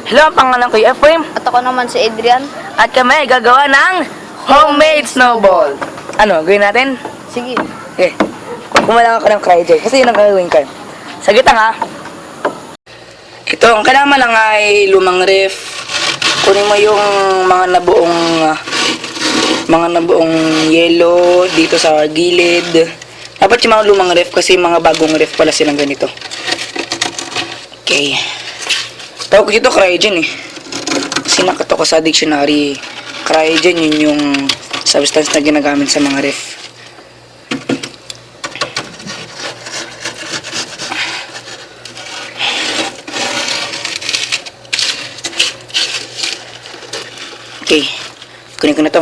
Hello, ang pangalan ko ay Efraim. At ako naman si Adrian. At kami ay gagawa ng homemade snowball. Ano, gawin natin? Sige. Okay. Kumalang ako ng cryogen kasi yun ang gagawin ko. Saglit lang ha. Ito, ang kailangan lang ay lumang ref. Kunin mo yung mga nabuong yellow dito sa gilid. Dapat yung mga lumang ref kasi mga bagong ref pala silang ganito. Okay. Tawag ko dito cryogen eh. Kasi nakato ko sa dictionary. Cryogen yun yung substance na ginagamit sa mga ref. Okay. Kunin ko na to.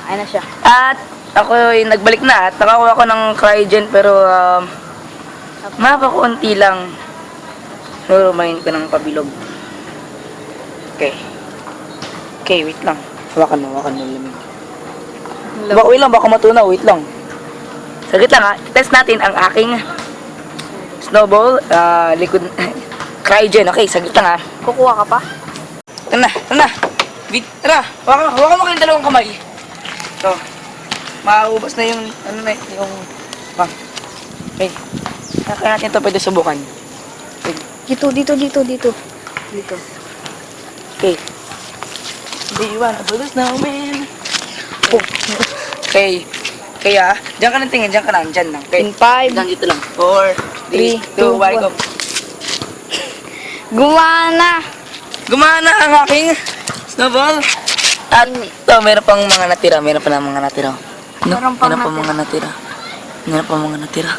Ayun na siya. At ako ay nagbalik na at nakakuha ko ng cryogen pero mapakaunti lang. Nurumahin ko ng pabilog. Okay. Okay, wait lang. Hawakan mo lamig. Wait lang, baka matunaw. Wait lang. Saglit lang ha. Test natin ang aking snowball. Liquid cryogen. Okay, saglit lang ha. Kukuha ka pa? Tara na. Tara, hawakan mo kayong dalawang kamay. So, maubos na yung, okay. Kaya natin ito pwede subukan. Dito. Okay. Do you wanna build a snowman? Okay. Kaya, diyan ka nang tingin, diyan lang. Okay. In 5. Diyan dito lang. 4, 3, 2, 1, go. Gumana! Gumana ang aking snowball. At ito, meron pang mga natira. Meron pa mga natira.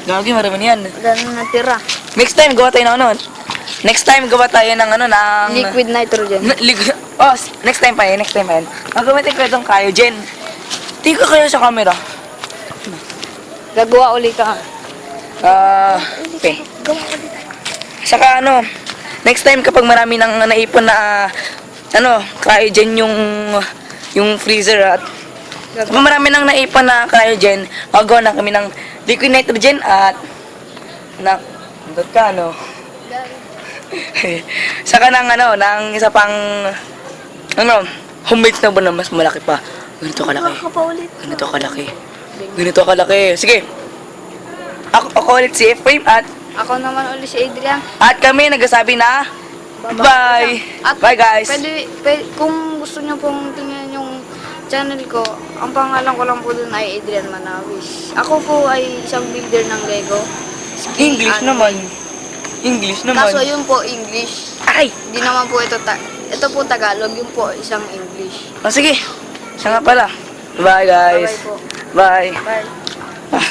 Gagi, marami niyan. Ganun natira. Next time, gawa tayo ng ano. Next time, gawa tayo ng ano, ng... Liquid nitrogen. Oh, next time pa yan. Magamitin ko itong cryogen. Tingin ko kaya sa camera. Gagawa uli ka. Okay. Saka ano, next time kapag marami nang naipon na, cryogen yung freezer at kapag marami nang naipon na cryogen, magawa na kami ng liquid nitrogen at nandot ka, saka ng isa pang homemade snowball na mas malaki pa. Ganito kalaki. Sige. Ako ulit si Efraim at Ako naman uli si Adrian. at kami nagsasabi na bye. At Bye guys. Pwede, kung gusto nyo pong tingnan yung channel ko, ang pangalan ko lang po dun ay Adrian Manawis. Ako po ay isang builder ng Lego. English naman. Kaso yun po English. Ay! Hindi naman po ito po Tagalog, yun po isang English. Sige. Siya nga pala. Bye guys. Bye-bye po. Bye. Bye. Ah.